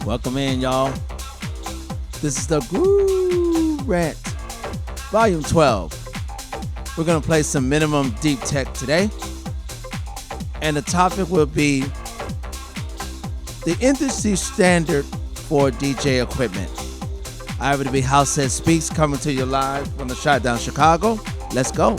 Welcome in, y'all. This is the Rant, Volume 12. We're going to play some minimum deep tech today. And the topic will be the industry standard for DJ equipment. I happen to be Househeadspeakz coming to you live from the Shotdown Chicago. Let's go.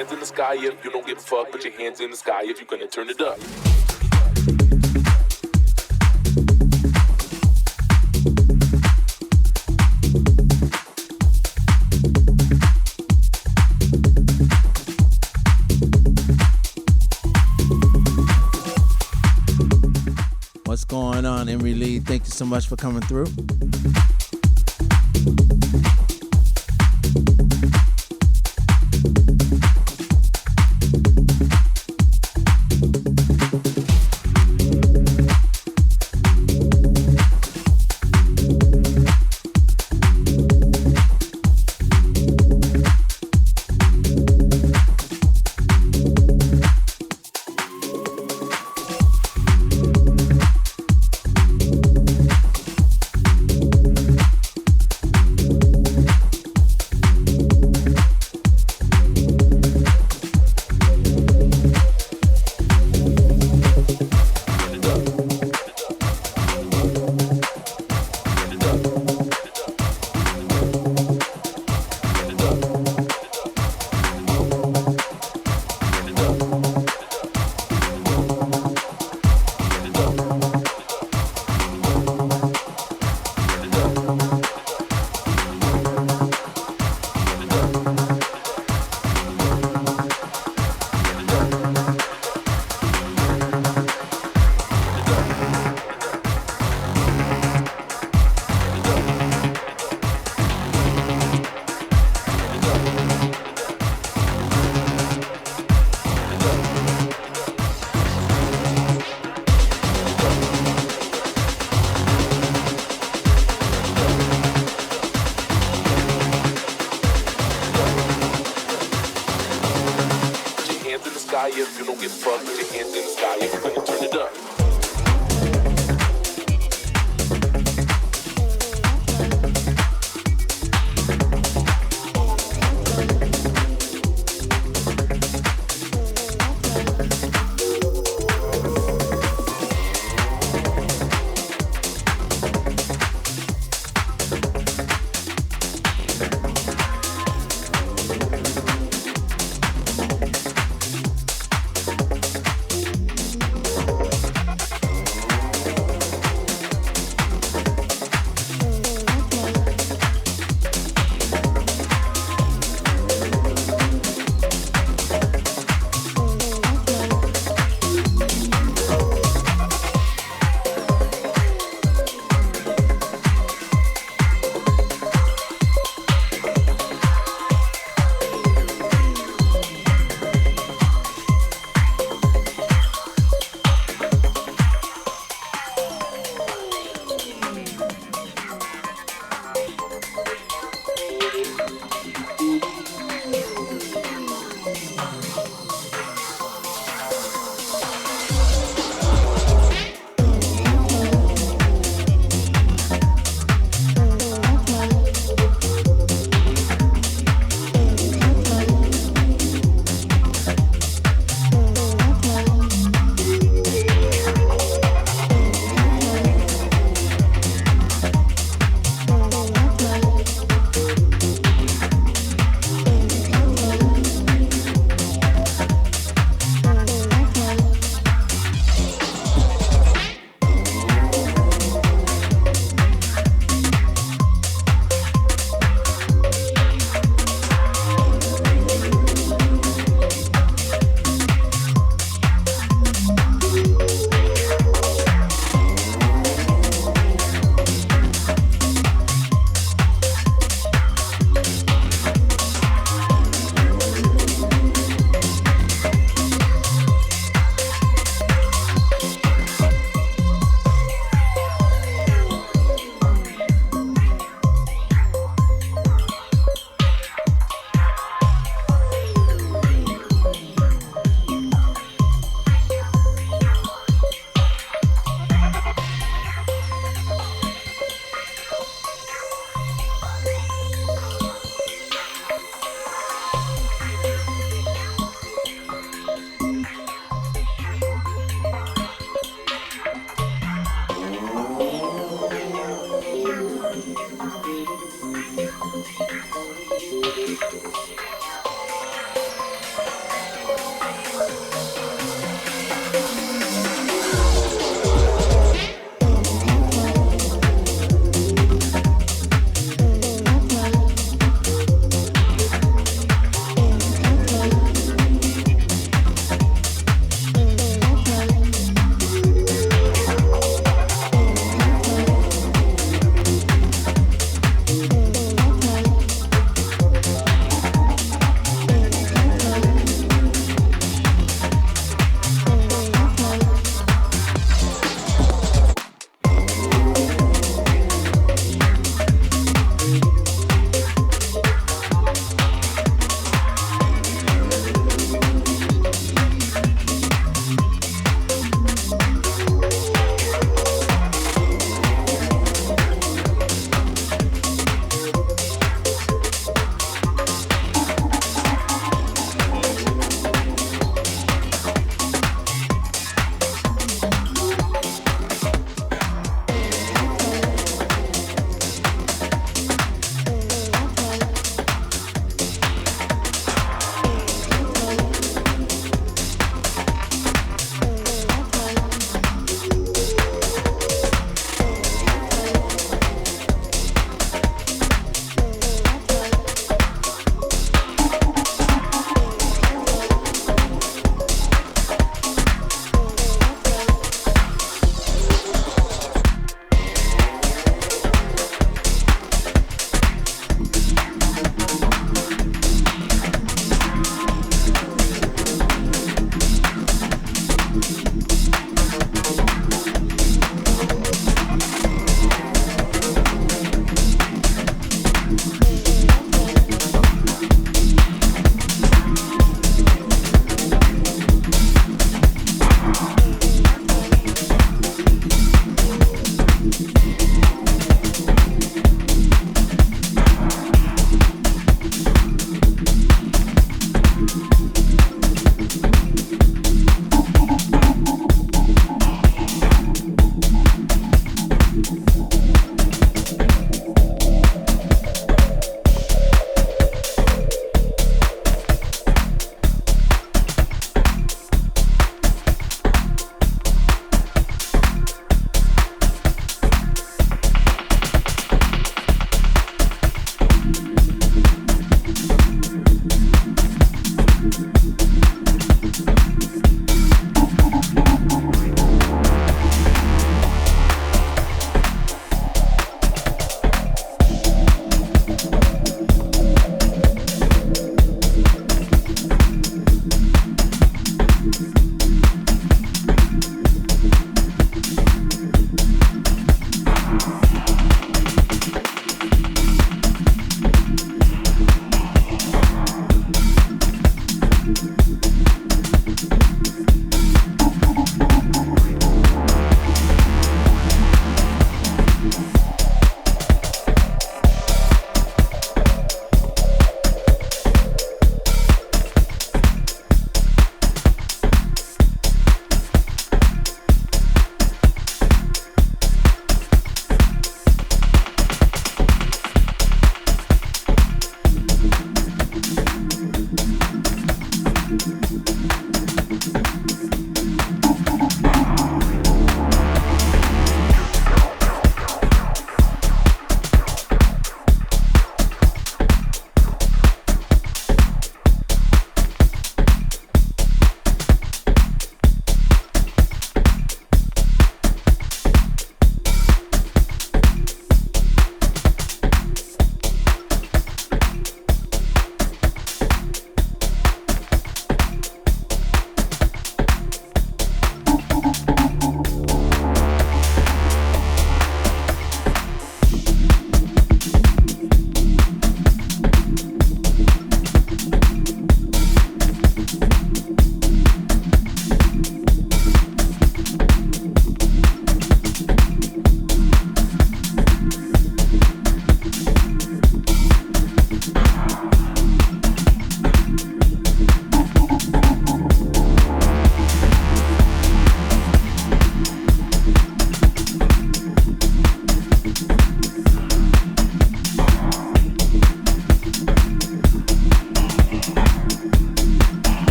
hands in the sky if you don't give a fuck. Put your hands in the sky if you're gonna turn it up. What's going on, Emery Lee? Thank you so much for coming through. If you don't give a fuck, put your hands in the sky if you're gonna turn it up.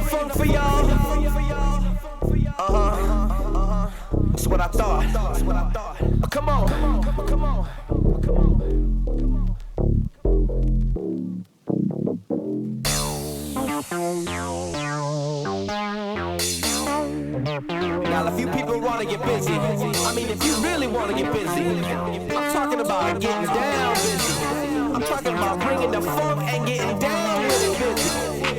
funk for y'all. That's what I thought. Come on. Now, if you people want to get busy, if you really want to get busy, I'm talking about getting down busy. I'm talking about bringing the funk and getting down really busy.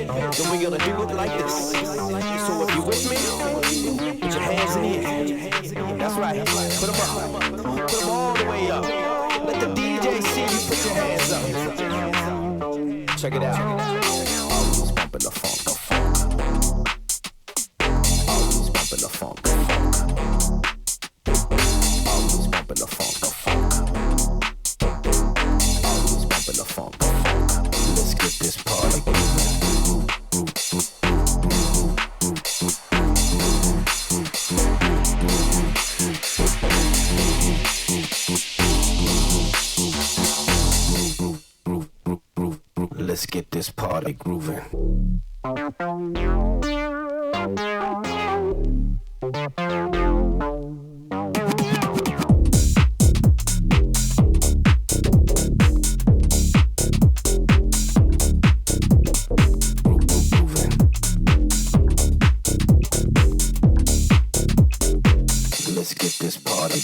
Then we're gonna do it like this. So if you with me, put your hands in the air. That's right. Put them up. Put them all the way up. Let the DJ see you put your hands up. Check it out. Always bumping the funk. Always bumping the funk. Always bumping the funk. Always bumping the funk. Let's get this party moving. Let's get this party grooving. Let's get this party.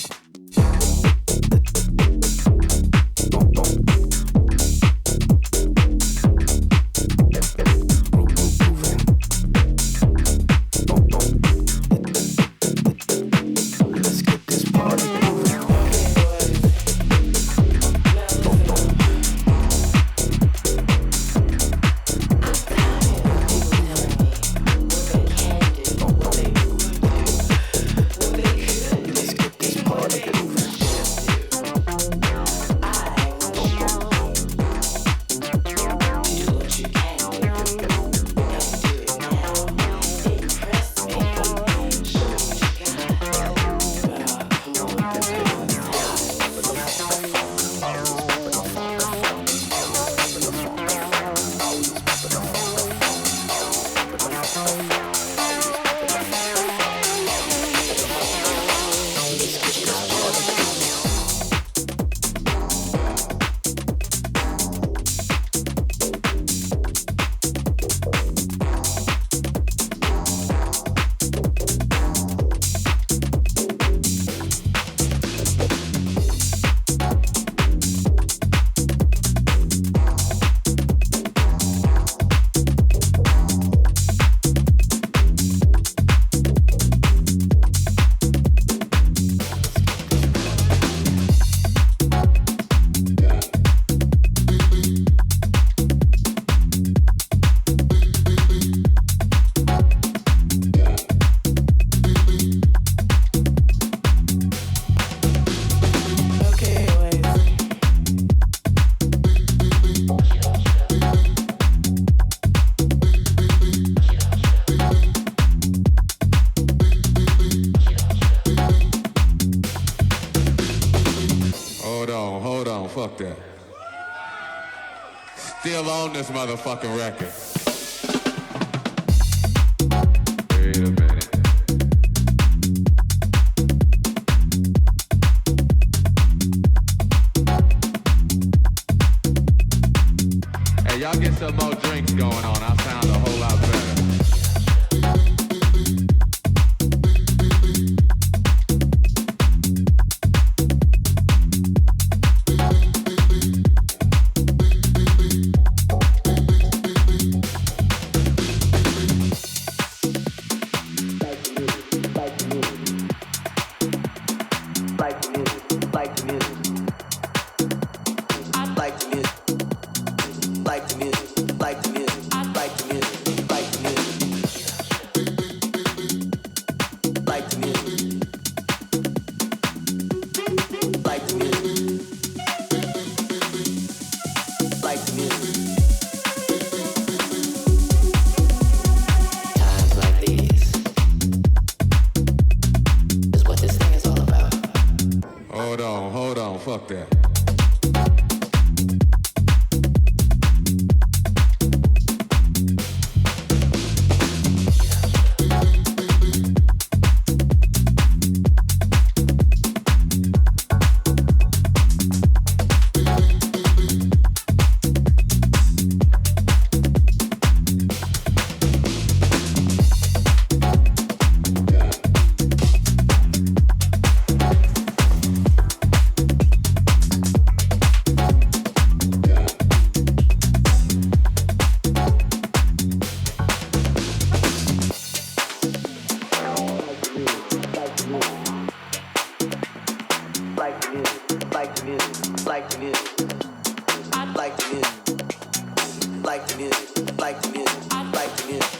Fuck that. Still on this motherfucking record. Wait a minute. Hey, y'all get some more drinks going on. I sound a whole lot better. Fuck that. like the music, like the music, like the music, like the music, like the music, like the music.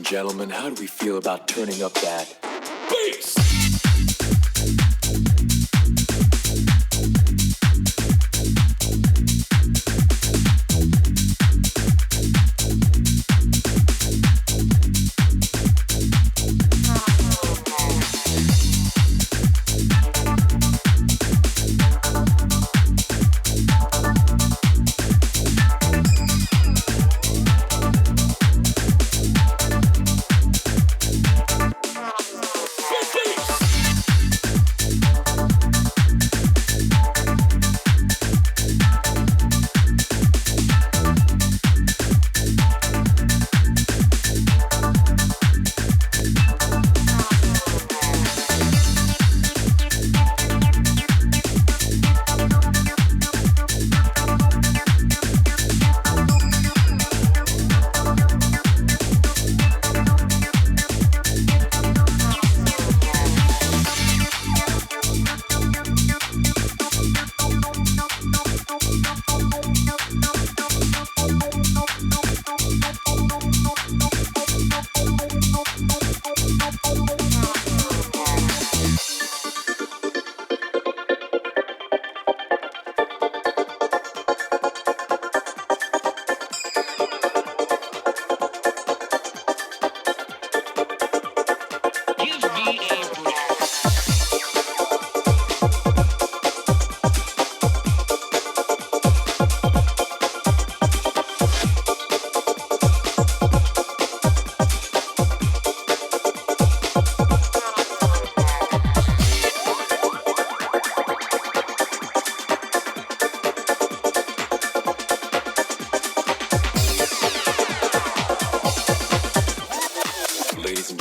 Gentlemen, how do we feel about turning up that bass?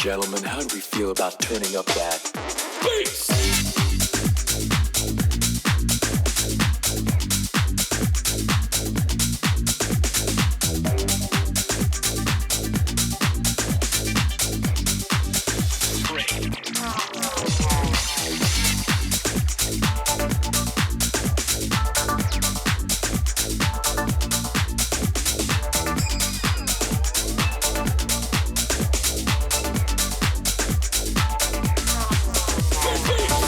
gentlemen, how do we feel about turning up that bass? Bass.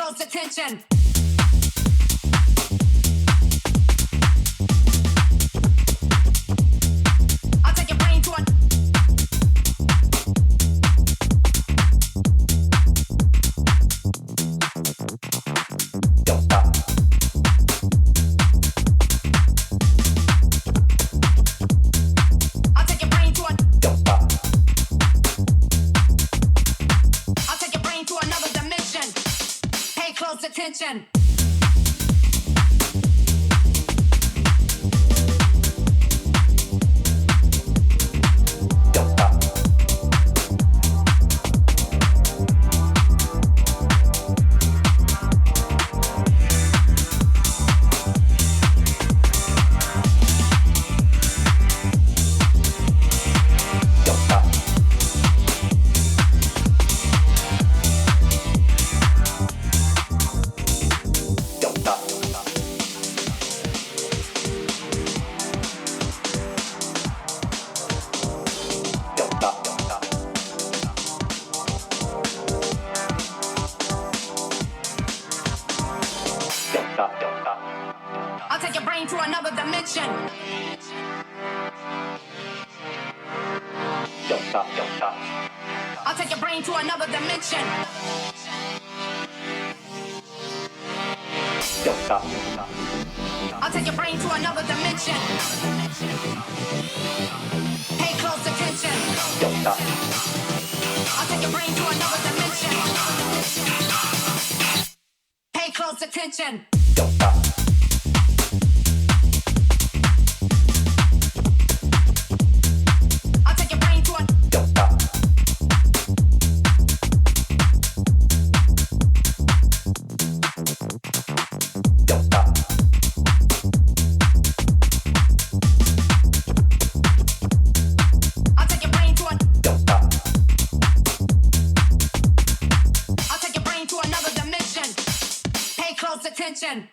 close attention. I'll take your brain to a attention. I'll take your brain to another dimension. I'll take your brain to another dimension. I'll take your brain to another dimension. Pay close attention. I'll take your brain to another dimension. Pay close attention. Attention.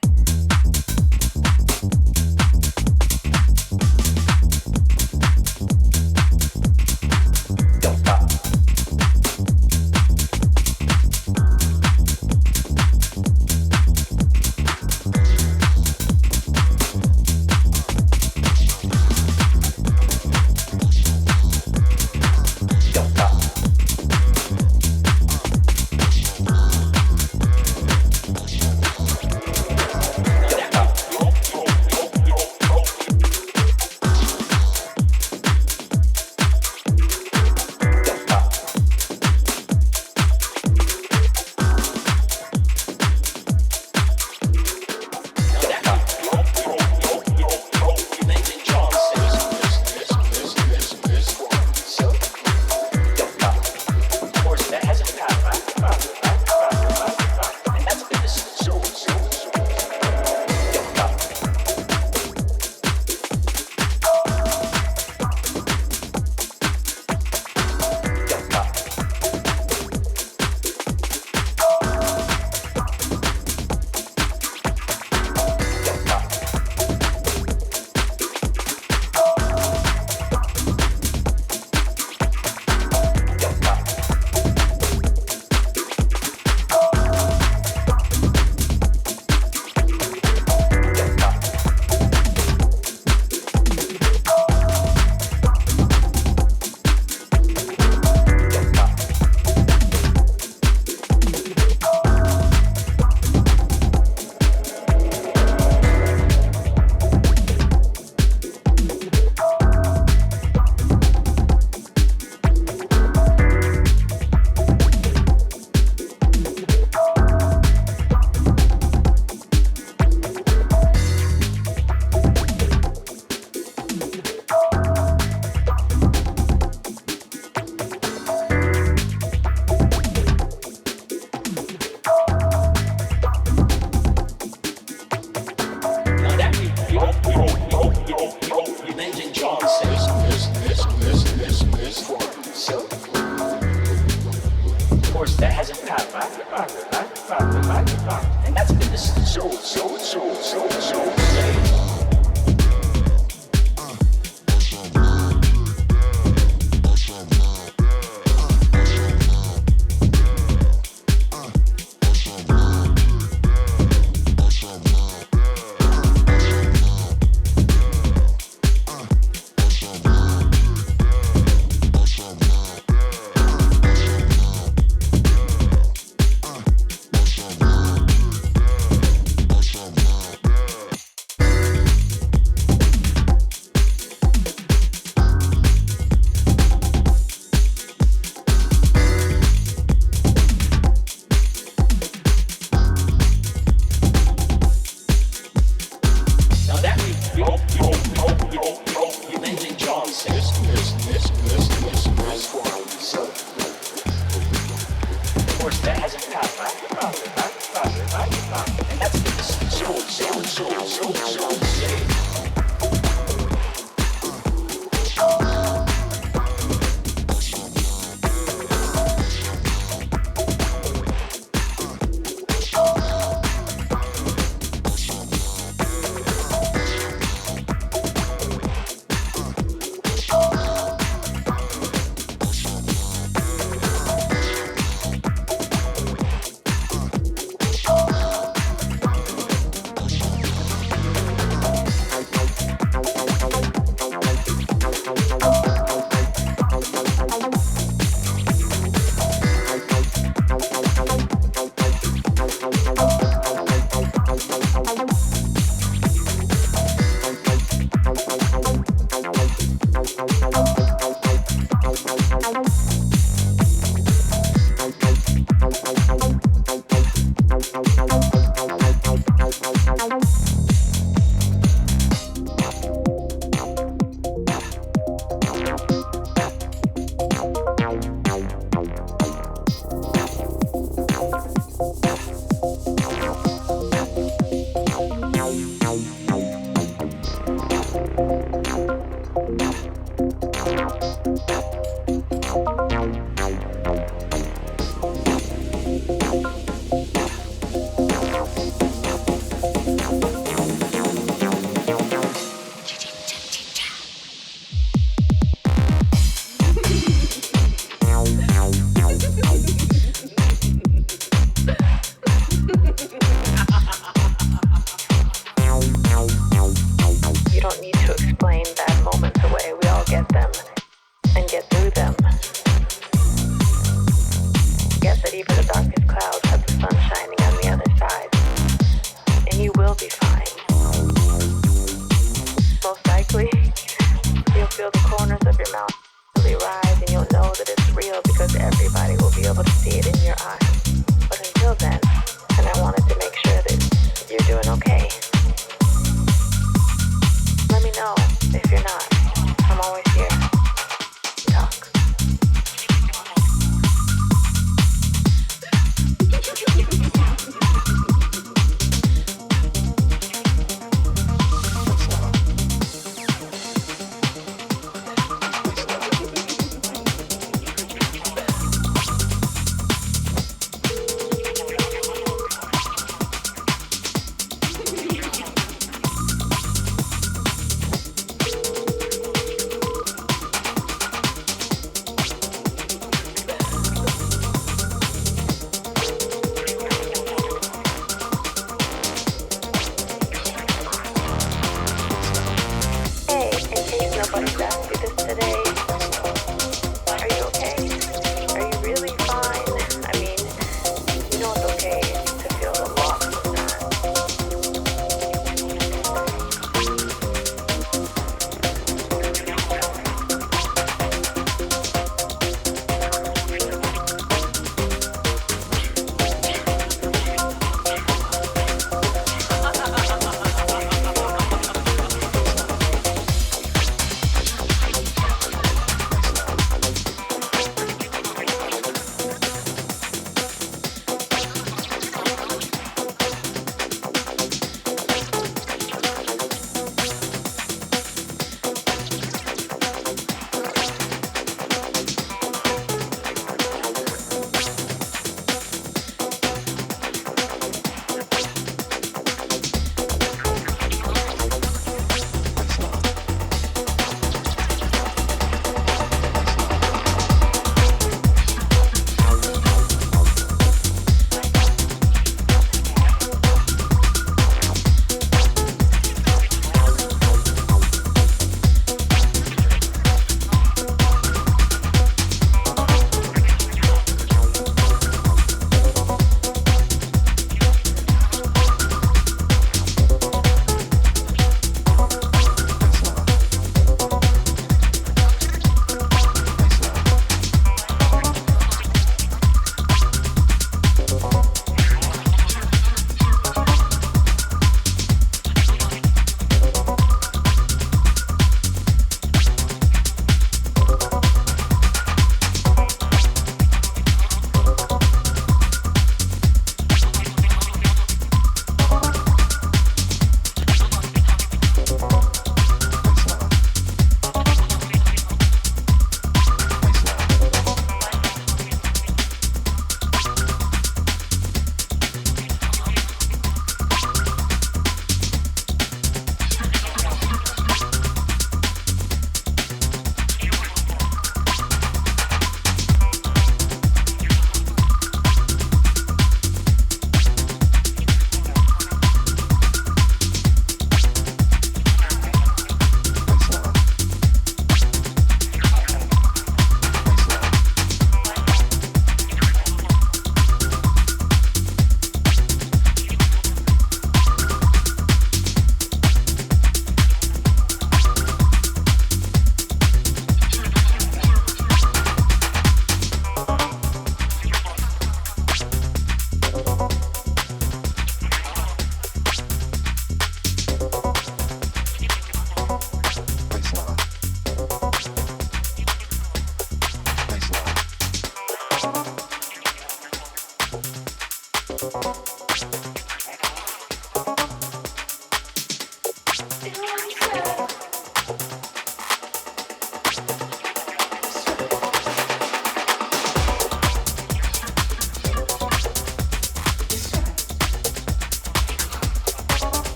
And that's been the so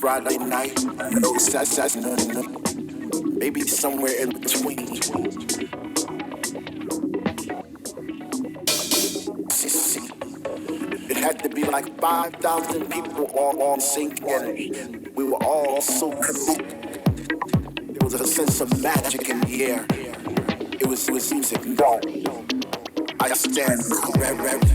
Friday night, no Saturday, maybe somewhere in between. It had to be like 5,000 people all on sync, and we were all so connected. There was a sense of magic in the air. It was music. No, I stand corrected.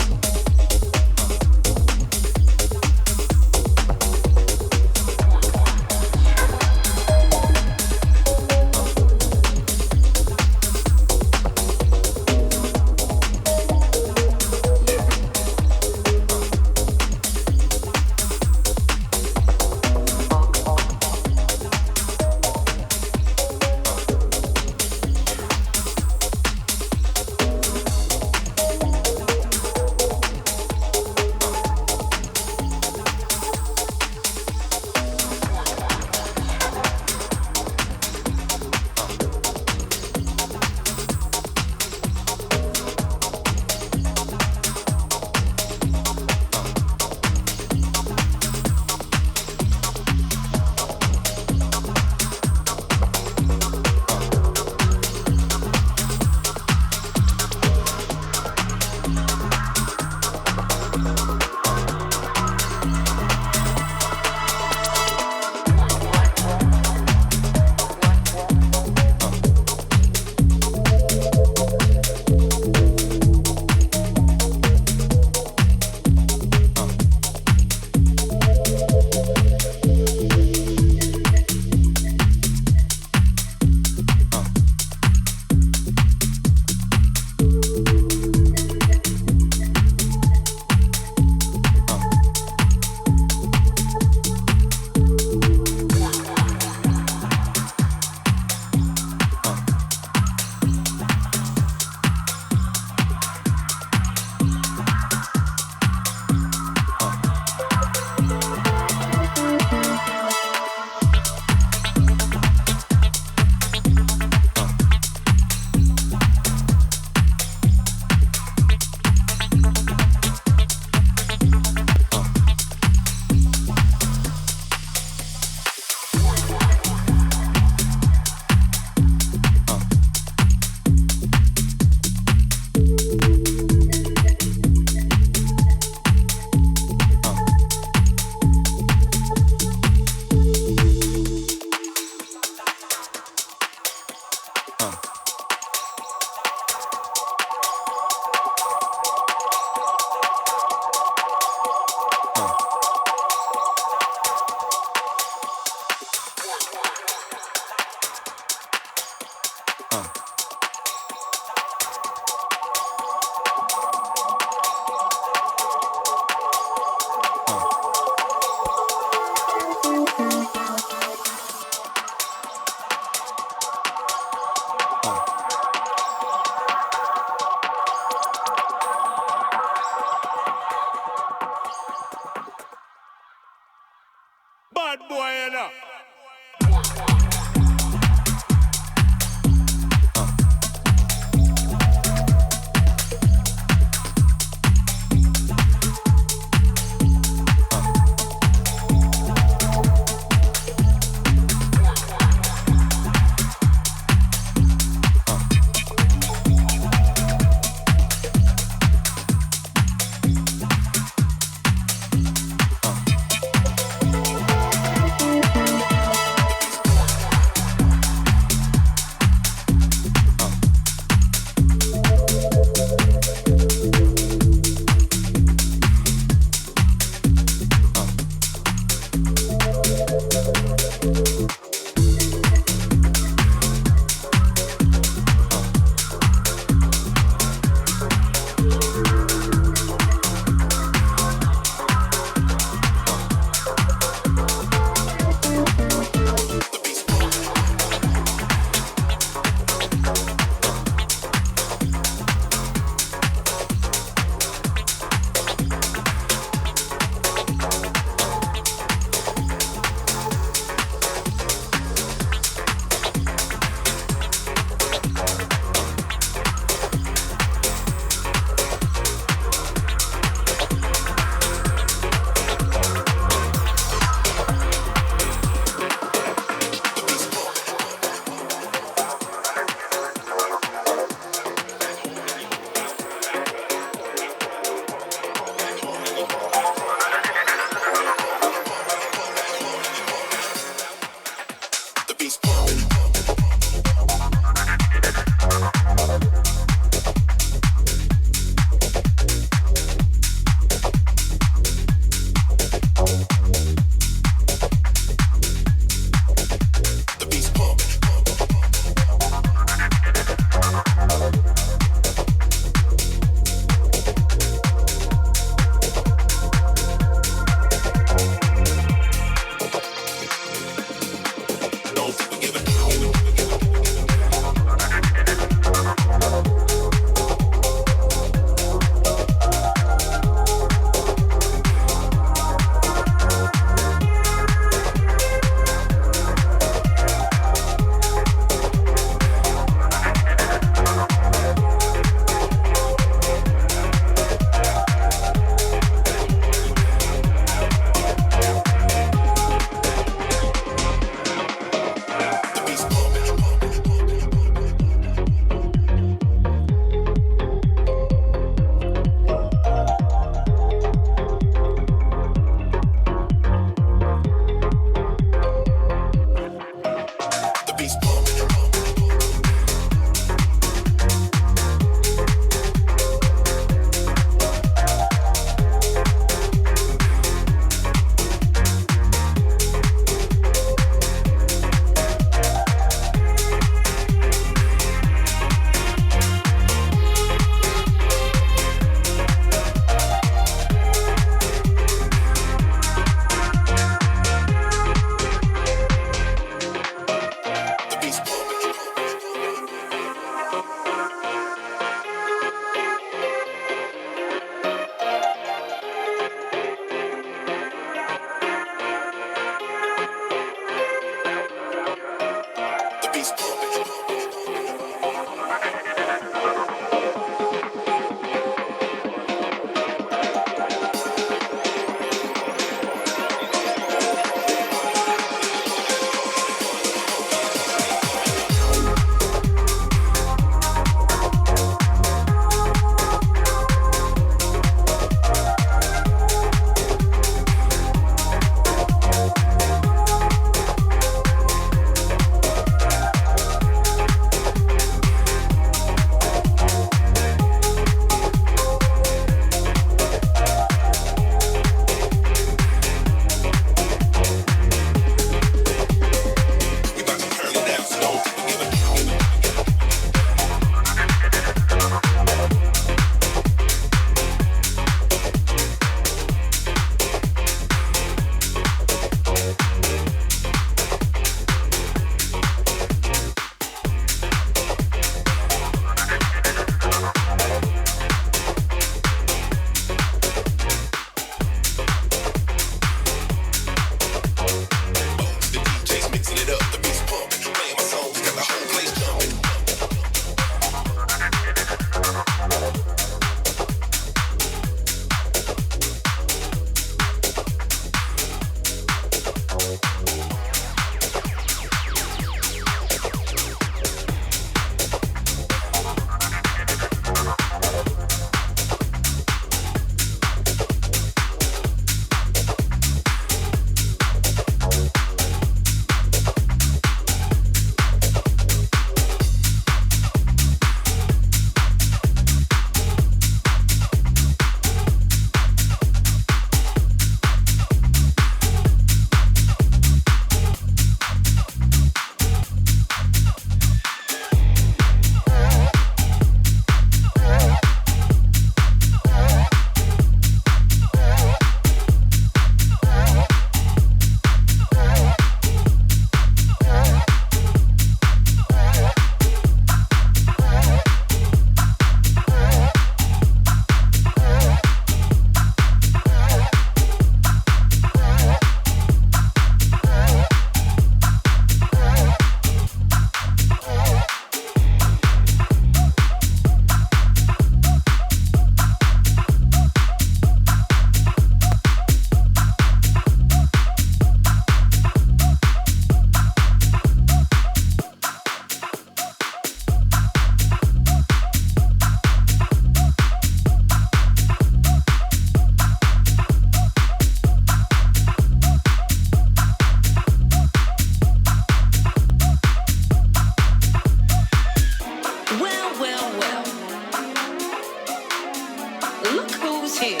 Look who's here.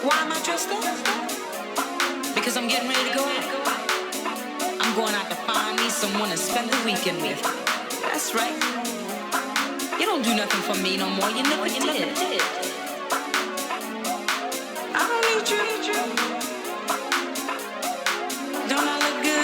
Why am I dressed up? Because I'm getting ready to go out. I'm going out to find me someone to spend the weekend with. That's right. You don't do nothing for me no more. You never did. I don't need you. Don't I look good?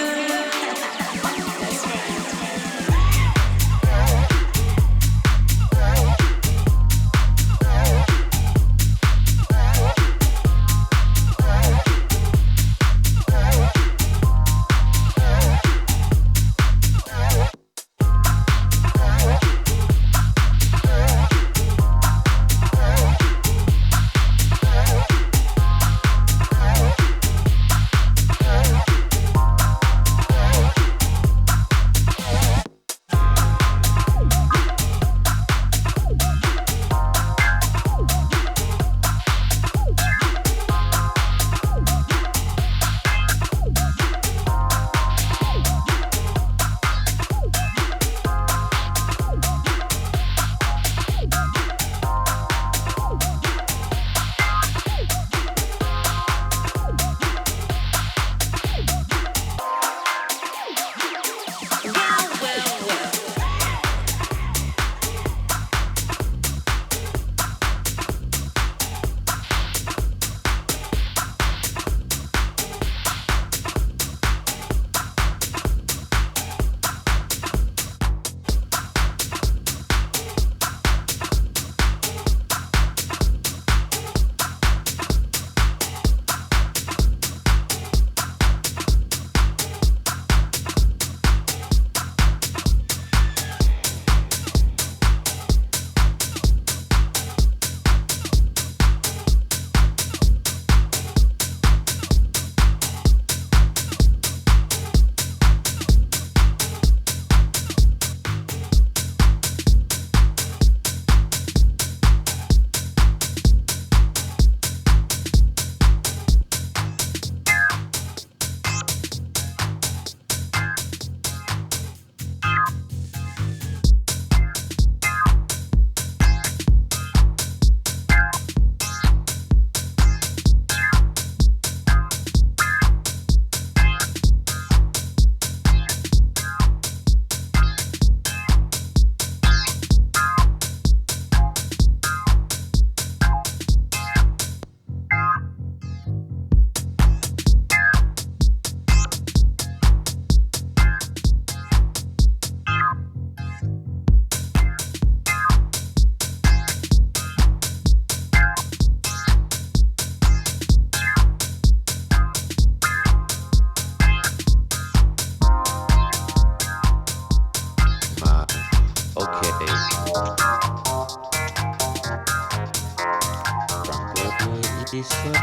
That's right.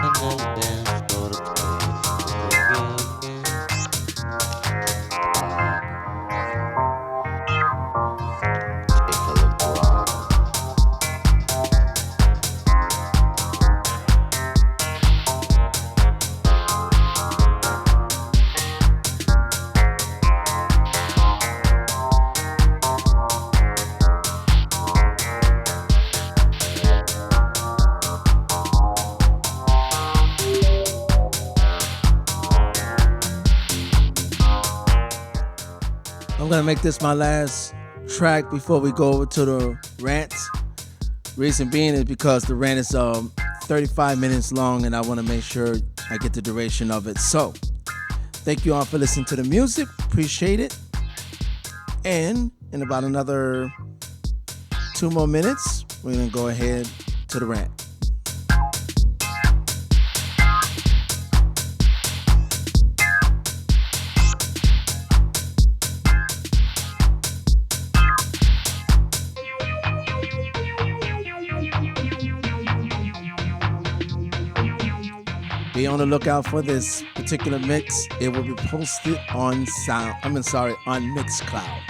I'm gonna make this my last track before we go over to the rant. Reason being is because the rant is 35 minutes long and I want to make sure I get the duration of it. So thank you all for listening to the music. Appreciate it. And in about another 2 more minutes, we're gonna go ahead to the rant. Be on the lookout for this particular mix. It will be posted on on Mixcloud.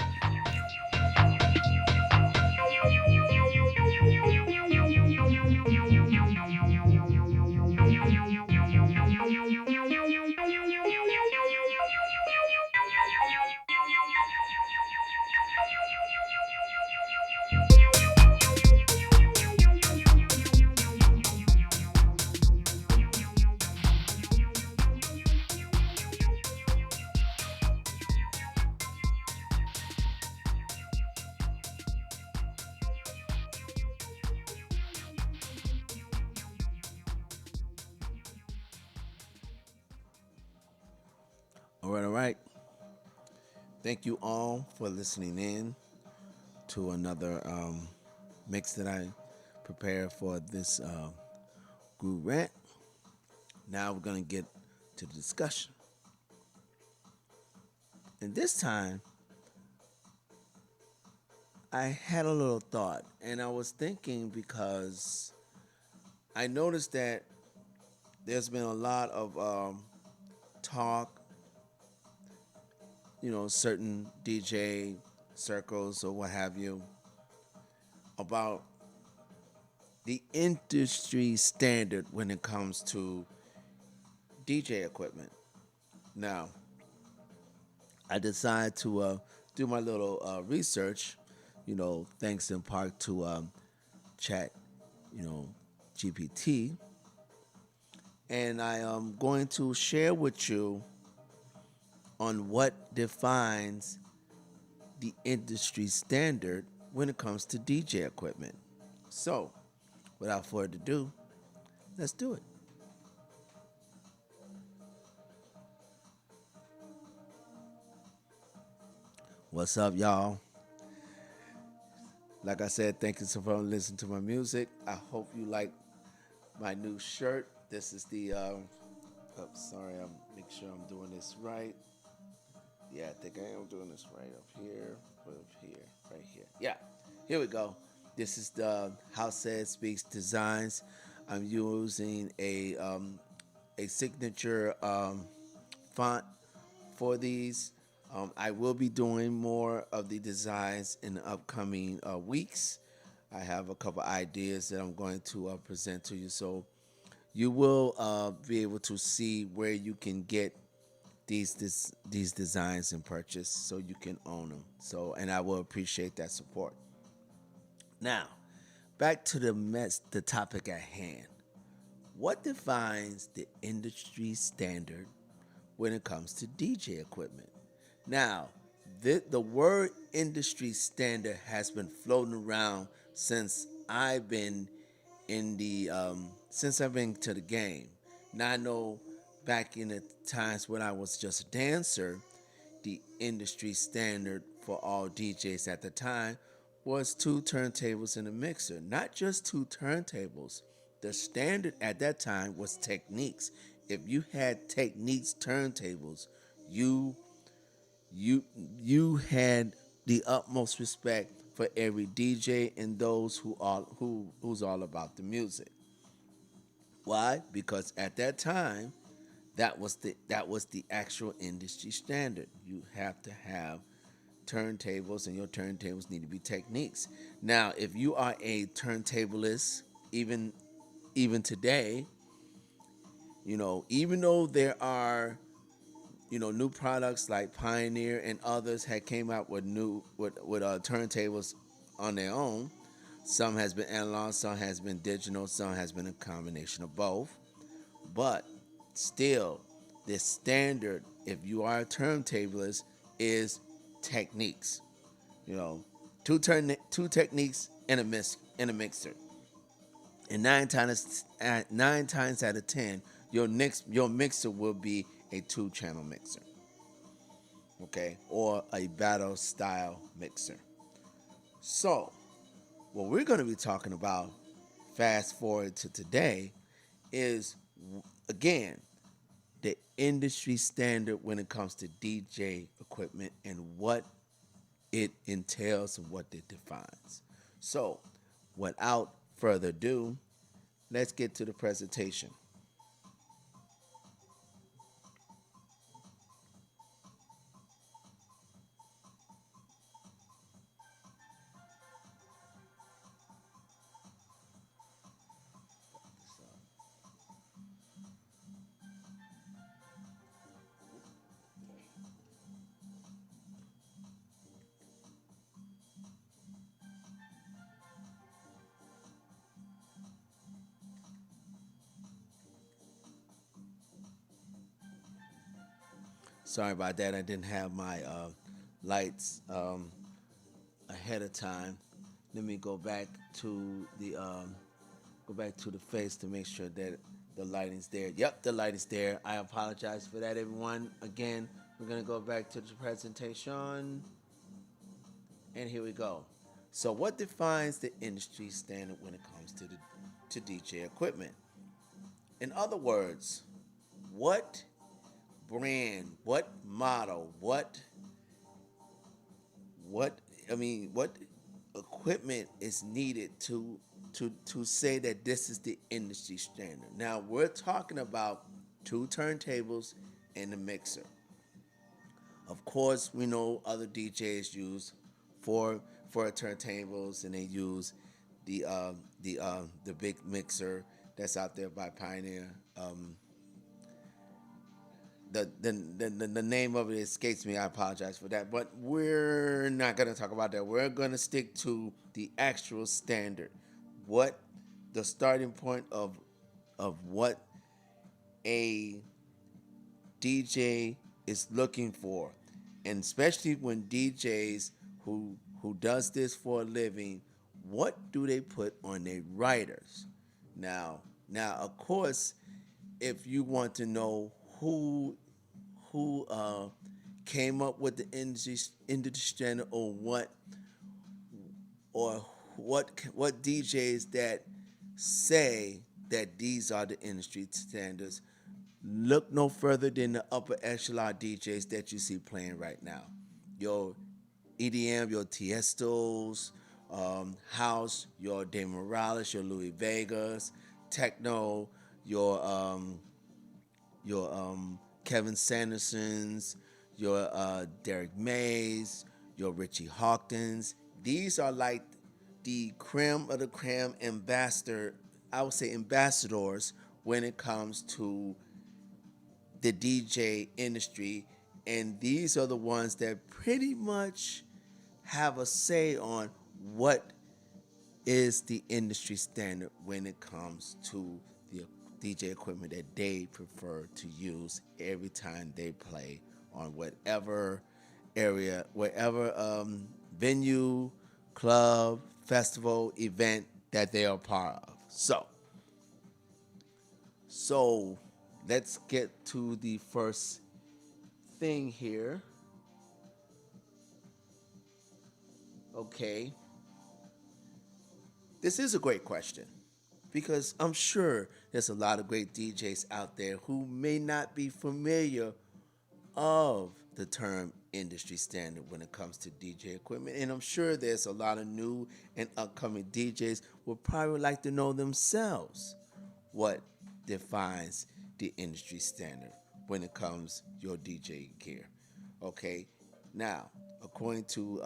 All right, all right. Thank you all for listening in to another mix that I prepared for this Groove Rant. Now we're going to get to the discussion. And this time, I had a little thought, and I was thinking because I noticed that there's been a lot of talk, certain DJ circles or what have you, about the industry standard when it comes to DJ equipment. Now, I decided to do my little research, thanks in part to Chat, GPT, and I am going to share with you on what defines the industry standard when it comes to DJ equipment. So, without further ado, let's do it. What's up, y'all? Like I said, thank you so much for listening to my music. I hope you like my new shirt. This is the, sorry, I'm make sure I'm doing this right. Yeah, I think I am doing this right up here, right here. Yeah, here we go. This is the Househeadspeakz designs. I'm using a signature font for these. I will be doing more of the designs in the upcoming weeks. I have a couple ideas that I'm going to present to you, so you will be able to see where you can get these designs and purchase, so you can own them. So, and I will appreciate that support. Now, back to the topic at hand. What defines the industry standard when it comes to DJ equipment? Now, the word industry standard has been floating around since I've been to the game. Now I know back in the times when I was just a dancer, the industry standard for all DJs at the time was 2 turntables and a mixer. Not just 2 turntables. The standard at that time was techniques. If you had techniques turntables, you had the utmost respect for every DJ and those who's all about the music. Why? Because at that time, that was the actual industry standard. You have to have turntables, and your turntables need to be techniques. Now, if you are a turntablist, even today, even though there are new products like Pioneer and others had came out with turntables on their own. Some has been analog, some has been digital, some has been a combination of both. But still, the standard, if you are a turntablist, is techniques. Two techniques and a mixer. And nine times out of 10, your mixer will be a 2-channel mixer, okay, or a battle style mixer. So, what we're going to be talking about, fast forward to today, is again the industry standard when it comes to DJ equipment and what it entails and what it defines. So, without further ado, let's get to the presentation. Sorry about that. I didn't have my lights ahead of time. Let me go back to the face to make sure that the lighting's there. Yep, the light is there. I apologize for that, everyone. Again, We're gonna go back to the presentation, and here we go. So, what defines the industry standard when it comes to DJ equipment? In other words, what brand, what model, what equipment is needed to say that this is the industry standard? Now we're talking about two turntables and a mixer. Of course, we know other DJs use four turntables, and they use the big mixer that's out there by Pioneer. The name of it escapes me. I apologize for that. But we're not going to talk about that. We're going to stick to the actual standard. What the starting point of what a DJ is looking for. And especially when DJs who does this for a living, what do they put on their riders? Now of course, if you want to know who came up with the industry standard, or what DJs that say that these are the industry standards, look no further than the upper echelon DJs that you see playing right now. Your EDM, your Tiestos, house, your De Morales, your Louis Vegas, techno, your Kevin Sandersons, your Derek Mays, your Richie Hawkins. These are like the creme of the creme ambassadors when it comes to the DJ industry, and these are the ones that pretty much have a say on what is the industry standard when it comes to the DJ equipment that they prefer to use every time they play on whatever area, whatever venue, club, festival, event that they are part of. So let's get to the first thing here. Okay. This is a great question, because I'm sure there's a lot of great DJs out there who may not be familiar of the term industry standard when it comes to DJ equipment. And I'm sure there's a lot of new and upcoming DJs would probably like to know themselves what defines the industry standard when it comes your DJ gear. Okay, now according to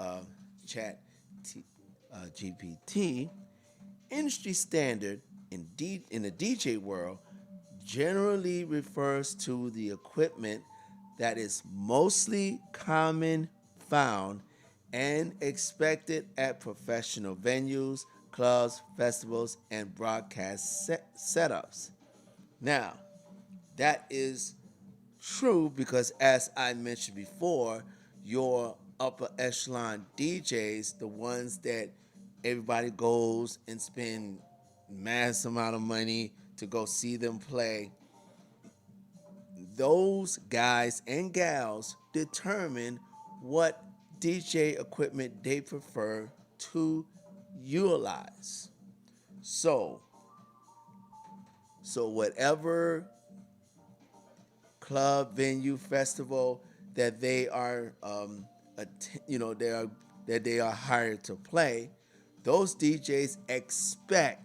GPT, industry standard in the DJ world generally refers to the equipment that is mostly common, found, and expected at professional venues, clubs, festivals, and broadcast setups. Now, that is true because, as I mentioned before, your upper echelon DJs, the ones that everybody goes and spend mass amount of money to go see them play, those guys and gals determine what DJ equipment they prefer to utilize. So whatever club, venue, festival that they are, that they are hired to play, those DJs expect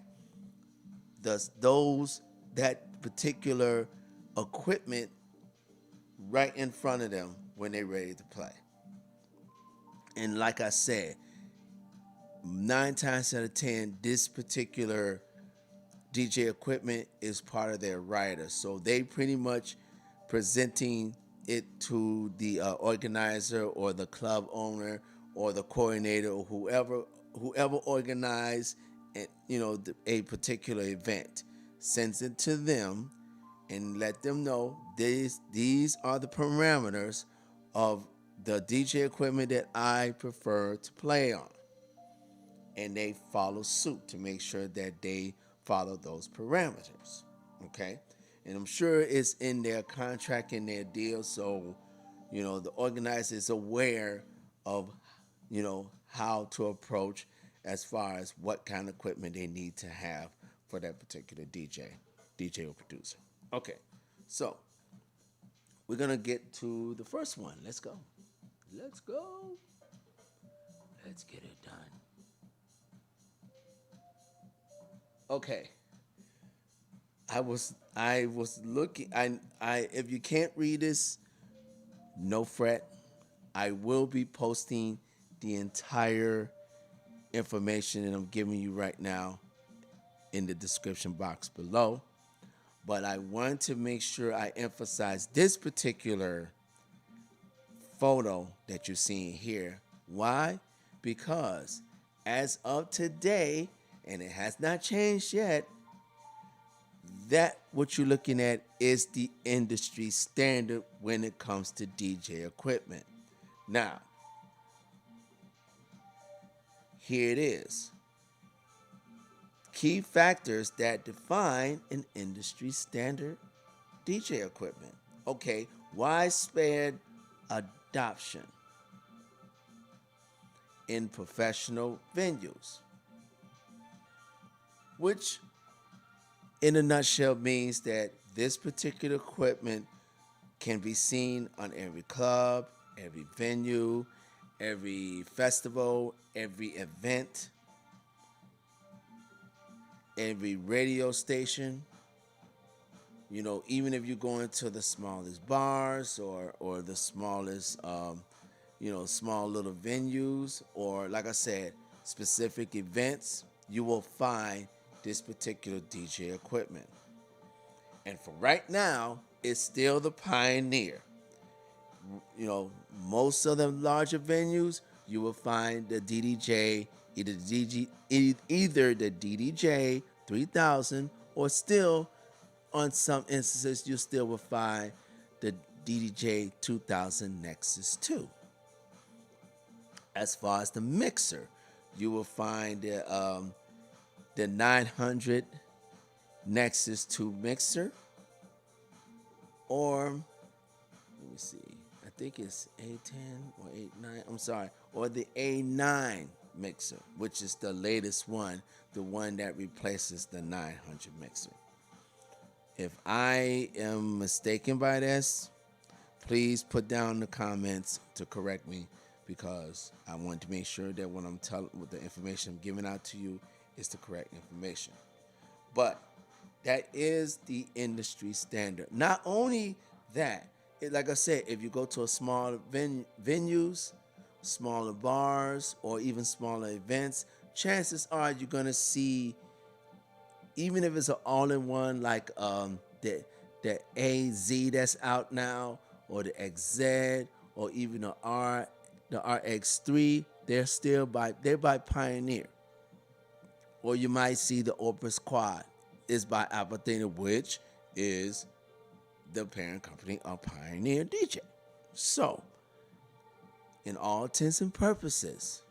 that particular equipment right in front of them when they're ready to play. And like I said, 9 times out of 10, this particular DJ equipment is part of their rider. So they pretty much presenting it to the organizer or the club owner or the coordinator or whoever organized a particular event, sends it to them and let them know these are the parameters of the DJ equipment that I prefer to play on. And they follow suit to make sure that they follow those parameters. Okay? And I'm sure it's in their contract, in their deal, so The organizer is aware of, how to approach as far as what kind of equipment they need to have for that particular DJ or producer. Okay, so we're gonna get to the first one. Let's go. Let's go. Let's get it done. Okay. I was looking. I if you can't read this, no fret. I will be posting the entire information that I'm giving you right now in the description box below. But I want to make sure I emphasize this particular photo that you're seeing here. Why? Because as of today, and it has not changed yet, that what you're looking at is the industry standard when it comes to DJ equipment. Now, here it is. Key factors that define an industry standard DJ equipment. Okay, widespread adoption in professional venues, which in a nutshell means that this particular equipment can be seen on every club, every venue, every festival, every event, every radio station. Even if you go into the smallest bars or the smallest, small little venues, or like I said, specific events, you will find this particular DJ equipment. And for right now, it's still the Pioneer. Most of the larger venues, you will find the DDJ, either the DDJ-3000, or still, on some instances, you still will find the DDJ-2000 Nexus 2. As far as the mixer, you will find the 900 Nexus 2 mixer, or let me see, I think it's A10 or A9, I'm sorry, or the A9 mixer, which is the latest one, the one that replaces the 900 mixer. If I am mistaken by this, please put down in the comments to correct me, because I want to make sure that what the information I'm giving out to you is the correct information. But that is the industry standard. Not only that, like I said, if you go to a smaller venues, smaller bars, or even smaller events, chances are you're gonna see, even if it's an all-in-one like the AZ that's out now, or the XZ, or even the RX3, they're by Pioneer. Or you might see the Opus Quad is by Apathena, which is the parent company of Pioneer DJ. So, in all intents and purposes,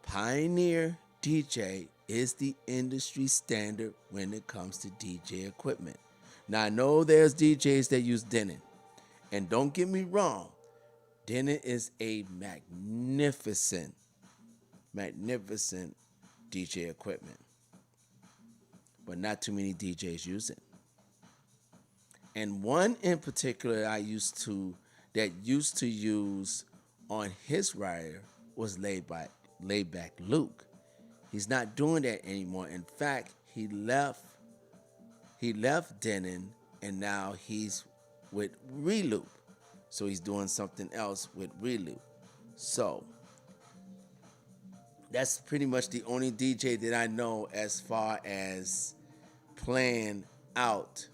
Pioneer DJ is the industry standard when it comes to DJ equipment. Now, I know there's DJs that use Denon, and don't get me wrong, Denon is a magnificent DJ equipment, but not too many DJs use it. And one in particular used to use on his rider was Laidback Luke. He's not doing that anymore. In fact, he left Denon, and now he's with Reloop. So he's doing something else with Reloop. So that's pretty much the only DJ that I know as far as playing out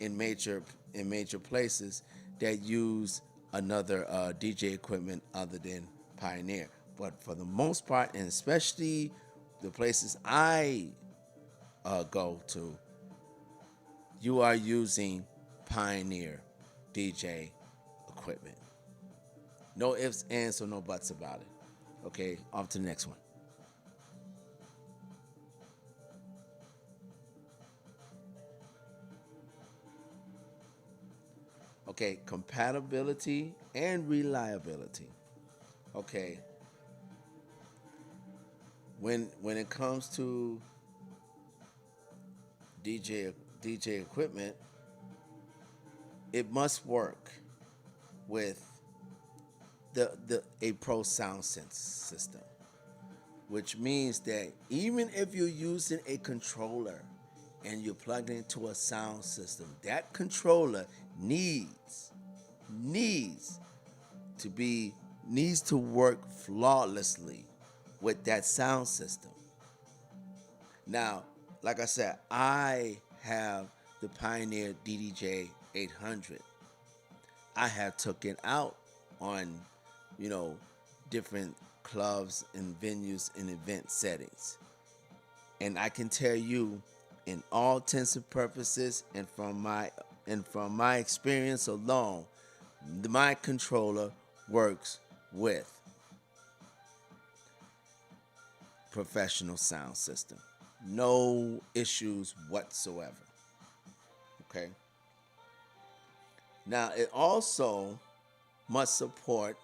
in major places that use another DJ equipment other than Pioneer. But for the most part, and especially the places I go to, you are using Pioneer DJ equipment. No ifs, ands, or no buts about it. Okay, off to the next one. Okay, compatibility and reliability. Okay. When it comes to DJ equipment, it must work with the a pro sound sense system, which means that even if you're using a controller and you're plugged into a sound system, that controller needs to be needs to work flawlessly with that sound system. Now, like I said, I have the Pioneer CDJ-3000. I have took it out on, different clubs and venues and event settings. And I can tell you, in all intents and purposes, and from my experience alone, my controller works with professional sound system. No issues whatsoever. Okay. Now it also must support,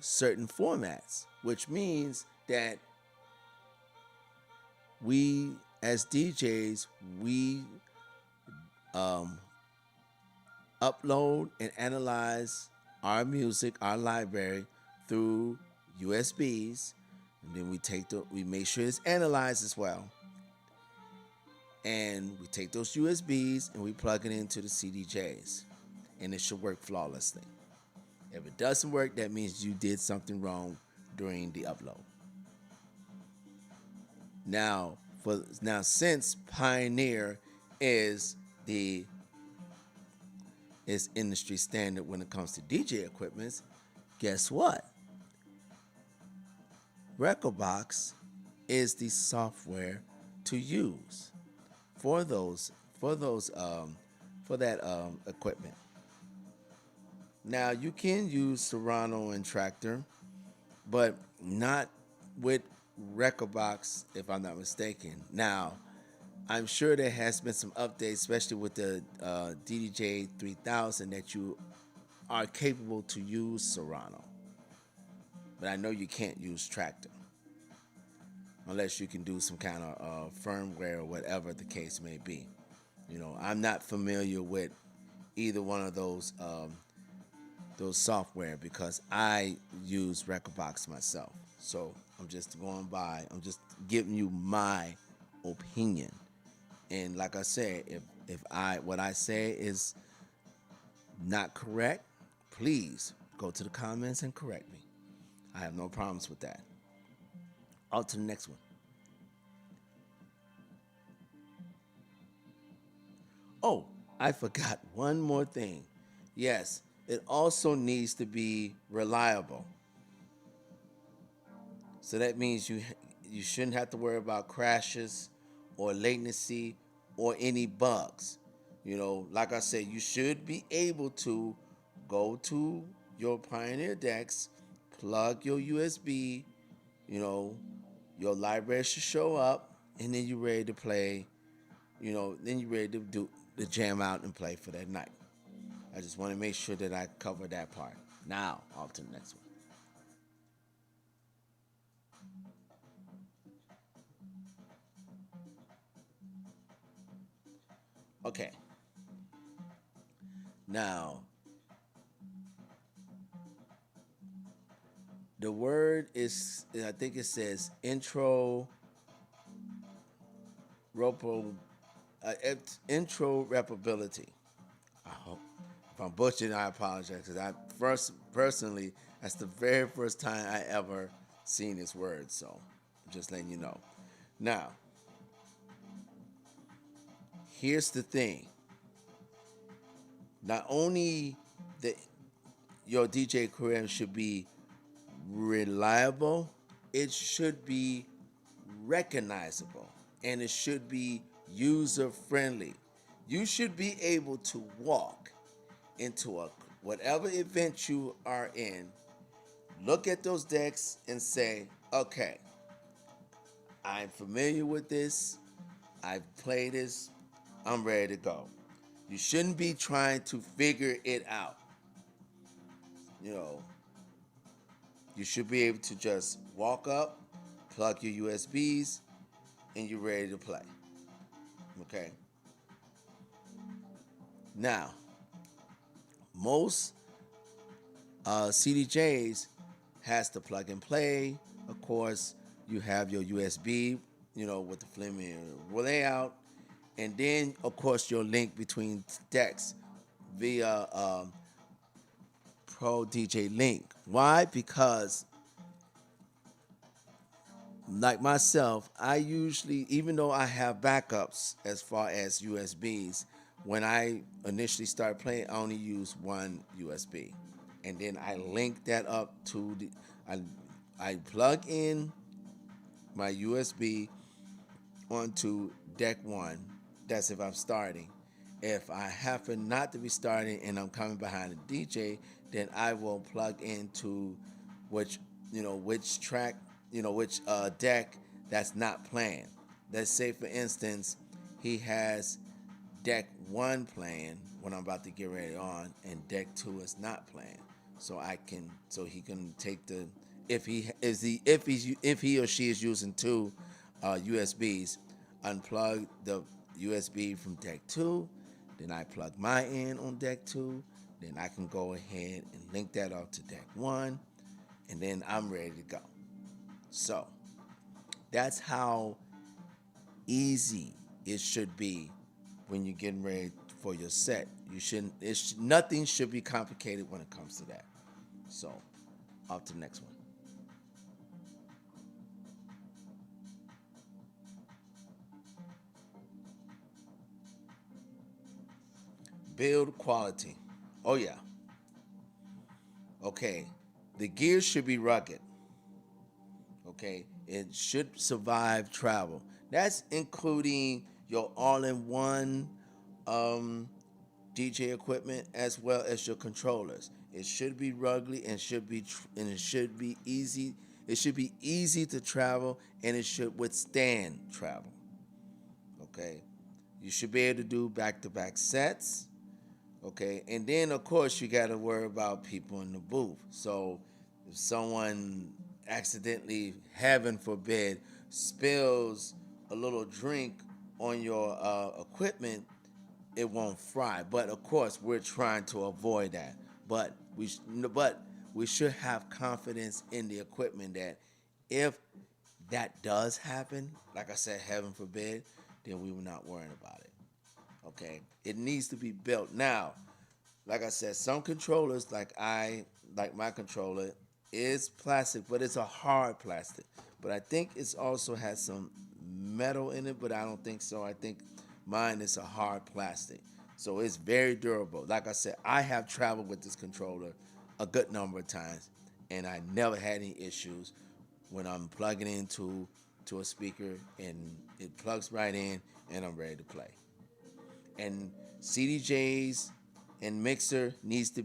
certain formats, which means that we as DJs, we upload and analyze our music, our library through USBs, and then we make sure it's analyzed as well. And we take those USBs and we plug it into the CDJs, and it should work flawlessly. If it doesn't work, that means you did something wrong during the upload. Now, since Pioneer is industry standard when it comes to DJ equipment, guess what? Rekordbox is the software to use for that equipment. Now you can use Serato and Traktor, but not with Rekordbox, if I'm not mistaken. Now, I'm sure there has been some updates, especially with the CDJ-3000, that you are capable to use Serato. But I know you can't use Traktor unless you can do some kind of firmware or whatever the case may be. I'm not familiar with either one of those software because I use Rekordbox myself. So I'm just giving you my opinion. And like I said, if what I say is not correct, please go to the comments and correct me. I have no problems with that. On to the next one. Oh, I forgot one more thing. Yes, it also needs to be reliable. So that means you shouldn't have to worry about crashes or latency or any bugs. Like I said, you should be able to go to your Pioneer decks, plug your USB, your library should show up, and then you're ready to play, then you're ready to do the jam out and play for that night. I just want to make sure that I cover that part. Now, on to the next one. Okay. Now, the word is, I think it says interoperability. I hope if I'm butchering, I apologize, because personally, that's the very first time I ever seen this word. So I'm just letting you know. Now, here's the thing. Not only your DJ career should be reliable, it should be recognizable, and it should be user friendly. You should be able to walk into whatever event you are in, look at those decks and say, okay, I'm familiar with this, I've played this, I'm ready to go. You shouldn't be trying to figure it out. You know, you should be able to just walk up, plug your USBs, and you're ready to play. Okay. Now, most CDJs has to plug and play. Of course, you have your USB, with the Fleming layout, and then of course your link between decks via Pro DJ Link. Why? Because like myself, I usually, even though I have backups as far as USBs, when I initially start playing, I only use one USB, and then I link that up to I plug in my USB onto deck one. That's if I'm starting. If I happen not to be starting and I'm coming behind a DJ, then I will plug into which track, which deck that's not playing. Let's say for instance, he has deck one playing when I'm about to get ready on, and deck two is not playing. So he can take the if he or she is using two USBs, unplug the USB from deck two, then I plug mine in on deck two, then I can go ahead and link that up to deck one, and then I'm ready to go. So that's how easy it should be when you're getting ready for your set. Nothing should be complicated when it comes to that. So, off to the next one. Build quality. Oh yeah. Okay. The gear should be rugged. Okay. It should survive travel. That's including your all-in-one DJ equipment as well as your controllers. It should be rugged and it should be easy. It should be easy to travel, and it should withstand travel. Okay. You should be able to do back-to-back sets. Okay, and then of course you got to worry about people in the booth. So if someone accidentally, heaven forbid, spills a little drink on your equipment, it won't fry. But of course we're trying to avoid that. But we should have confidence in the equipment that if that does happen, like I said, heaven forbid, then we were not worrying about it. Okay, it needs to be built. Now, like I said, some controllers, like my controller, is plastic, but it's a hard plastic. But I think it's also has some metal in it, but I don't think so. I think mine is a hard plastic, so it's very durable. Like I said, I have traveled with this controller a good number of times, and I never had any issues when I'm plugging into a speaker and it plugs right in and I'm ready to play. And CDJs and mixer needs to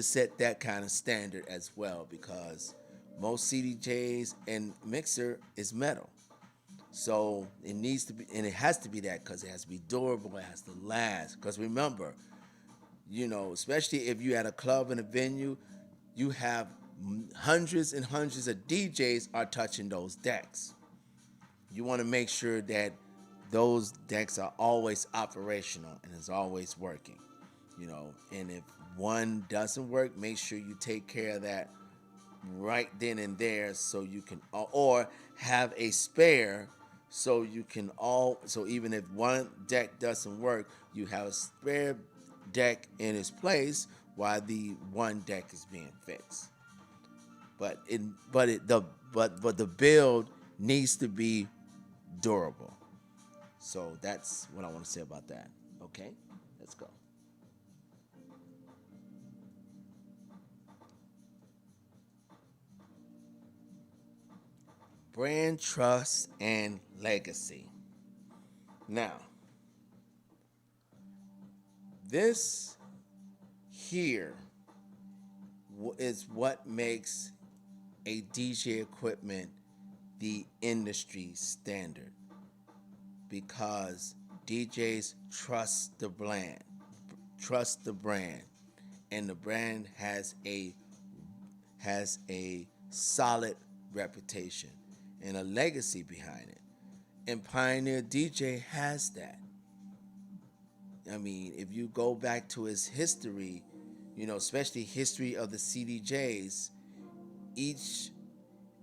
set that kind of standard as well, because most CDJs and mixer is metal. So it needs to be, and it has to be that, because it has to be durable, it has to last. Because remember, especially if you at a club and a venue, you have hundreds and hundreds of DJs are touching those decks. You want to make sure that those decks are always operational and is always working, and if one doesn't work, make sure you take care of that right then and there, so you can, or have a spare, so even if one deck doesn't work, you have a spare deck in its place while the one deck is being fixed. But the build needs to be durable. So that's what I want to say about that. Okay, let's go. Brand trust and legacy. Now, this here is what makes a DJ equipment the industry standard, because DJs trust the brand, and the brand has a solid reputation and a legacy behind it. And Pioneer DJ has that. I mean, if you go back to his history, especially history of the CDJs, each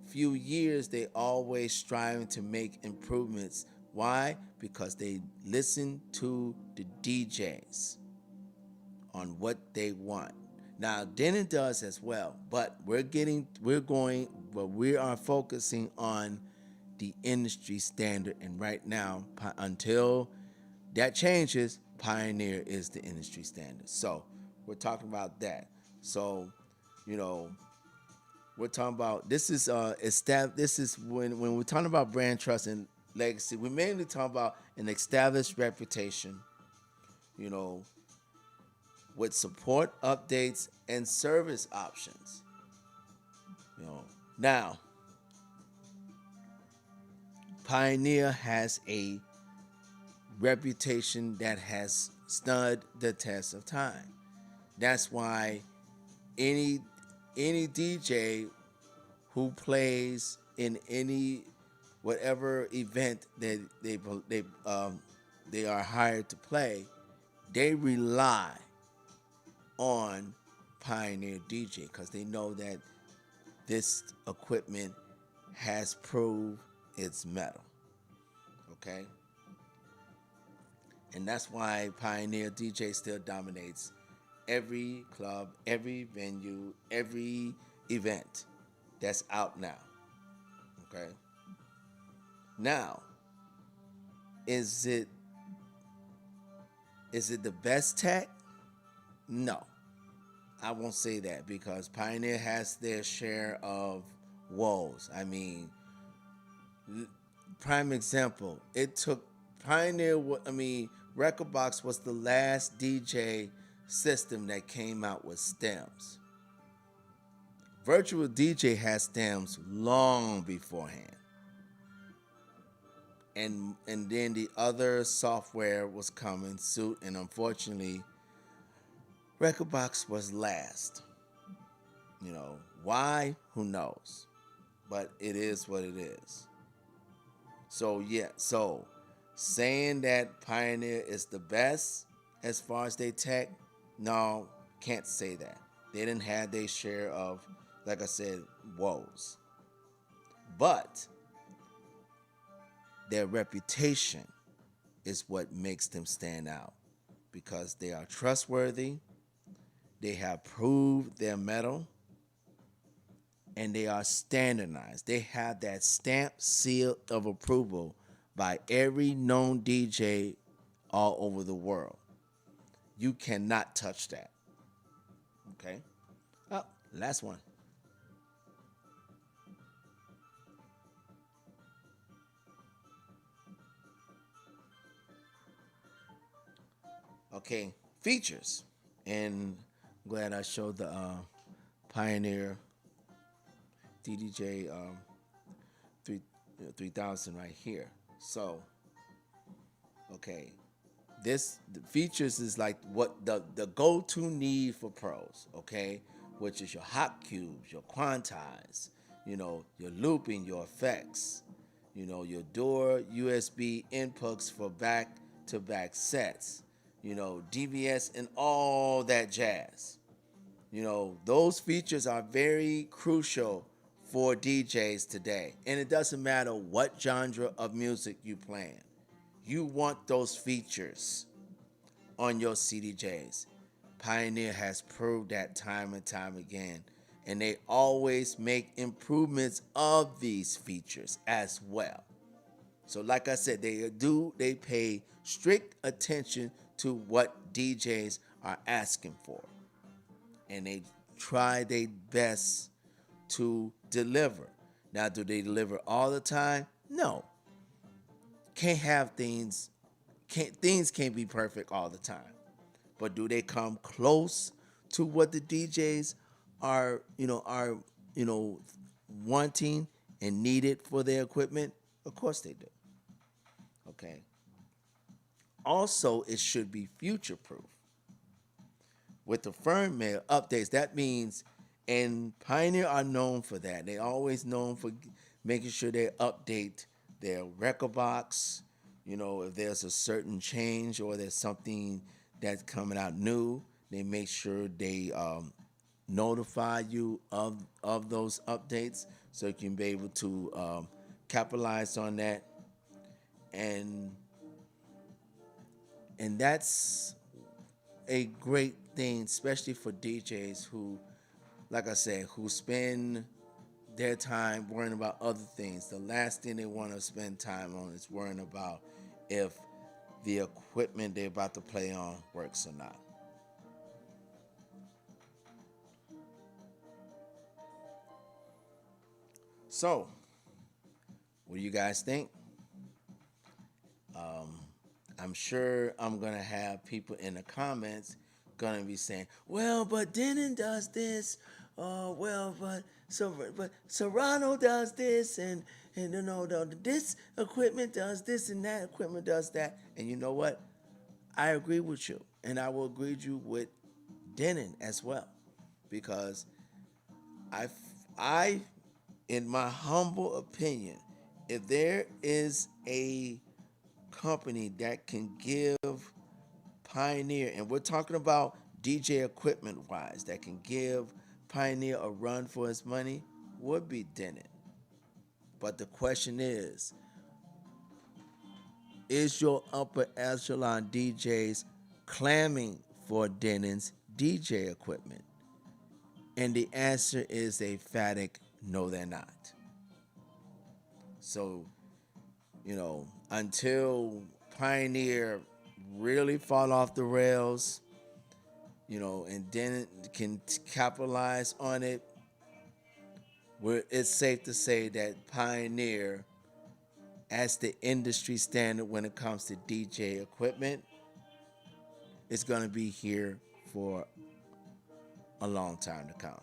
few years they always striving to make improvements. Why? Because they listen to the DJs on what they want. Now, Denon does as well, but we are focusing on the industry standard. And right now, until that changes, Pioneer is the industry standard. So we're talking about that. So, we're talking about this is when we're talking about brand trust and legacy. We mainly talk about an established reputation, with support updates and service options. Now Pioneer has a reputation that has stood the test of time. That's why any DJ who plays in any whatever event that they are hired to play, they rely on Pioneer DJ because they know that this equipment has proved its mettle. Okay? And that's why Pioneer DJ still dominates every club, every venue, every event that's out now. Okay? Now, is it the best tech? No. I won't say that because Pioneer has their share of woes. I mean, prime example, it took Rekordbox was the last DJ system that came out with stems. Virtual DJ had stems long beforehand. And then the other software was coming suit, and unfortunately, Rekordbox was last. Why? Who knows? But it is what it is. So saying that Pioneer is the best as far as they tech, no, can't say that. They didn't have their share of, like I said, woes. But their reputation is what makes them stand out because they are trustworthy, they have proved their mettle, and they are standardized. They have that stamp seal of approval by every known DJ all over the world. You cannot touch that. Okay? Oh, last one. Okay, features. And I'm glad I showed the Pioneer CDJ 3000 right here. So, okay, the features is like what the go-to need for pros, okay, which is your hot cubes, your quantize, your looping, your effects, your door USB inputs for back-to-back sets, DVS and all that jazz. Those features are very crucial for DJs today. And it doesn't matter what genre of music you playing. You want those features on your CDJs. Pioneer has proved that time and time again. And they always make improvements of these features as well. So like I said, they pay strict attention to what DJs are asking for. And they try their best to deliver. Now, do they deliver all the time? No. Things can't be perfect all the time. But do they come close to what the DJs are wanting and needed for their equipment? Of course they do. Okay. Also, it should be future proof. With the firmware updates, that means, and Pioneer are known for that. They always known for making sure they update their Rekordbox. If there's a certain change or there's something that's coming out new, they make sure they notify you of those updates so you can be able to capitalize on that. And that's a great thing, especially for DJs who, like I said, who spend their time worrying about other things. The last thing they want to spend time on is worrying about if the equipment they're about to play on works or not. So, what do you guys think? I'm sure I'm gonna have people in the comments gonna be saying, "Well, but Denon does this. But Serato does this, and this equipment does this, and that equipment does that." And you know what? I agree with you, and I will agree with you with Denon as well, because I, in my humble opinion, if there is a company that can give Pioneer, and we're talking about DJ equipment wise, that can give Pioneer a run for his money, would be Denon. But the question is your upper echelon DJs clamming for Denon's DJ equipment? And the answer is a emphatic no, they're not. So, until Pioneer really fall off the rails, and then can capitalize on it, it's safe to say that Pioneer, as the industry standard when it comes to DJ equipment, is going to be here for a long time to come.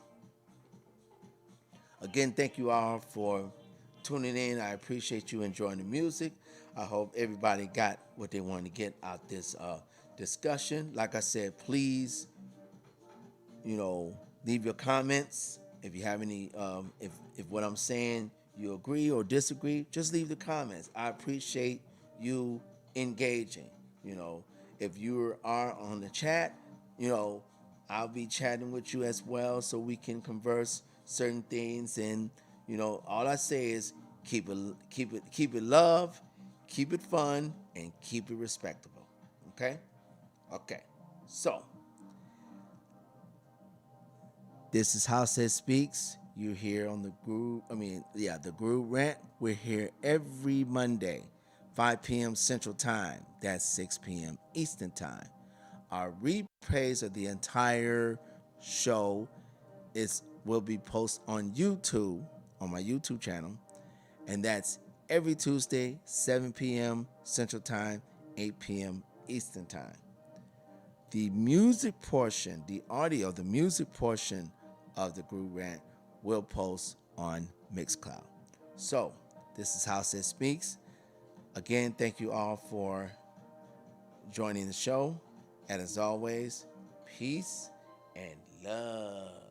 Again, thank you all for tuning in. I appreciate you enjoying the music. I hope everybody got what they wanted to get out this discussion. Like I said, please, leave your comments. If you have any, if what I'm saying you agree or disagree, just leave the comments. I appreciate you engaging. If you are on the chat, I'll be chatting with you as well, so we can converse certain things. And all I say is keep it love, keep it fun, and keep it respectable. Okay. So this is Househeadspeakz. You're here on the Groove Rant. We're here every Monday, 5 p.m. Central Time. That's 6 p.m. Eastern Time. Our replays of the entire show will be posted on YouTube, on my YouTube channel, and that's every Tuesday, 7 p.m. Central Time, 8 p.m. Eastern Time. The music portion, the music portion of the Groove Rant will post on Mixcloud. So, this is Househeadspeakz. Again, thank you all for joining the show. And as always, peace and love.